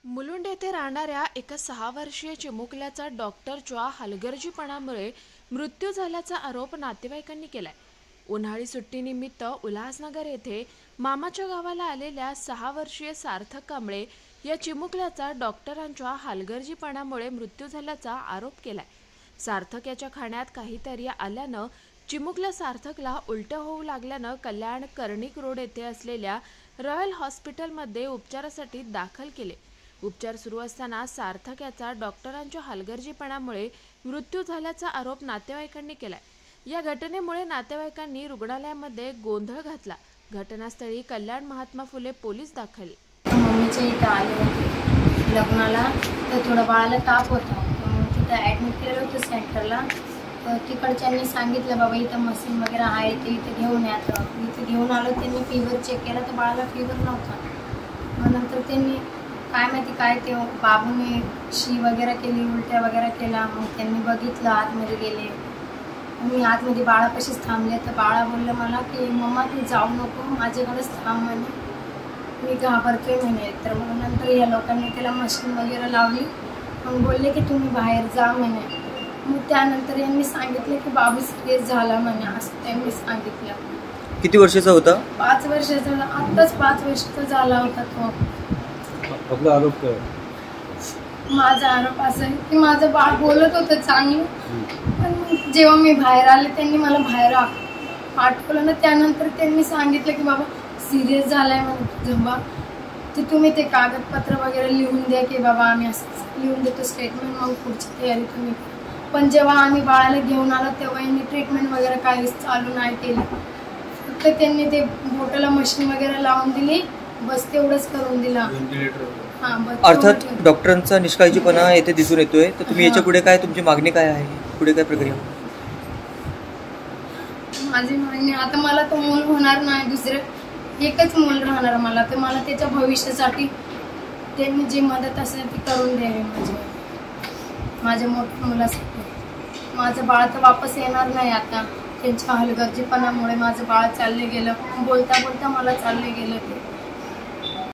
मुलुंड येथे राहणाऱ्या एका 6 वर्षीय चिमुकल्याचा डॉक्टरच्या हलगर्जीपणामुळे मृत्यू झाल्याचा आरोप नातेवाईकांनी केलाय। उन्हाळी सुट्टीनिमित्त उल्हासनगर येथे मामाच्या गावाला आलेल्या 6 वर्षीय सार्थक कांबळे या चिमुकल्याचा डॉक्टरांच्या हलगर्जीपणामुळे मृत्यू झाल्याचा आरोप केलाय। सार्थक याच्या खाण्यात काहीतरी आल्यानं चिमुकल्या सार्थकला उलट्या होऊ लागल्यानं कल्याण कर्णिक रोड येथे असलेल्या रॉयल हॉस्पिटलमध्ये उपचारासाठी दाखल केले। उपचार सुरू असताना सार्थक याचा डॉक्टरांच्या हलगर्जीपणामुळे मृत्यू झाल्याचा आरोप नातेवाईकांनी केलाय। या घटनेमुळे नातेवाईकांनी रुग्णालयामध्ये गोंधळ घातला। घटनास्थळी कल्याण महात्मा फुले पोलीस दाखल। मम्मीच्या इथं आले होते लग्नाला, तर थोडं बाळाला ताप होता, तिथं ॲडमिट केलं होतं सेंटरला। तर तिकडच्यांनी सांगितलं बाबा इथं मशीन वगैरे आहे, ते इथं घेऊन यायचं। इथं घेऊन आलो, त्यांनी फीवर चेक केला तर बाळाला फीवर नव्हता। मग नंतर त्यांनी काय माहिती काय ते बाबूने शी वगैरे केली, उलट्या वगैरे केला। मग त्यांनी बघितलं, आतमध्ये गेले। मी आतमध्ये बाळापाशीच थांबले, तर बाळा बोललं मला की मम्मा तू जाऊ नको, माझ्याकडेच थांब म्हणे, मी घाबरतोय म्हणे। तर मग नंतर या लोकांनी त्याला मशीन वगैरे लावली, मग बोलले की तुम्ही बाहेर जा म्हणे। मग त्यानंतर यांनी सांगितलं की बाबू सिरियस झाला म्हणे, असं त्यांनी सांगितलं। किती वर्षाचा होता? 5 वर्षाचा, आत्ताच 5 वर्षाचा झाला होता तो। आपला आरोप काय? माझा आरोप असा आहे की माझं बाळ बोलत होतं चांगलं, पण जेव्हा मी बाहेर आले त्यांनी मला बाहेर पाठवलं ना, त्यानंतर त्यांनी सांगितलं की बाबा सिरियस झालाय म्हणून जेव्हा ते तुम्ही ते कागदपत्र वगैरे लिहून द्या की बाबा आम्ही असं लिहून देतो स्टेटमेंट, मग पुढची तयारी तुम्ही। पण जेव्हा आम्ही बाळाला घेऊन आलो तेव्हा यांनी ट्रीटमेंट वगैरे काहीच चालू नाही केली, फक्त त्यांनी ते बोटाला मशीन वगैरे लावून दिली, बस तेवढंच करून दिला। अर्थात डॉक्टरांचा निष्काळजीपणा येथे दिसून येतोय। तर तुम्ही याच्या पुढे काय, तुमची मागणी काय आहे, पुढे काय प्रक्रिया? माझी मागणी आता मला तो मूल होणार नाही, दुसरं एकच मूल राहणार मला, तर मला त्याच्या भविष्यासाठी त्यांनी जी मदत असेल ती करून द्यावी माझ्या मोठ्या मुलासाठी। माझं बाळ तर वापस येणार नाही आता, त्यांच्या हलगर्जीपणामुळे माझं बाळ चालले गेलं, बोलता बोलता मला चालले गेलं ते।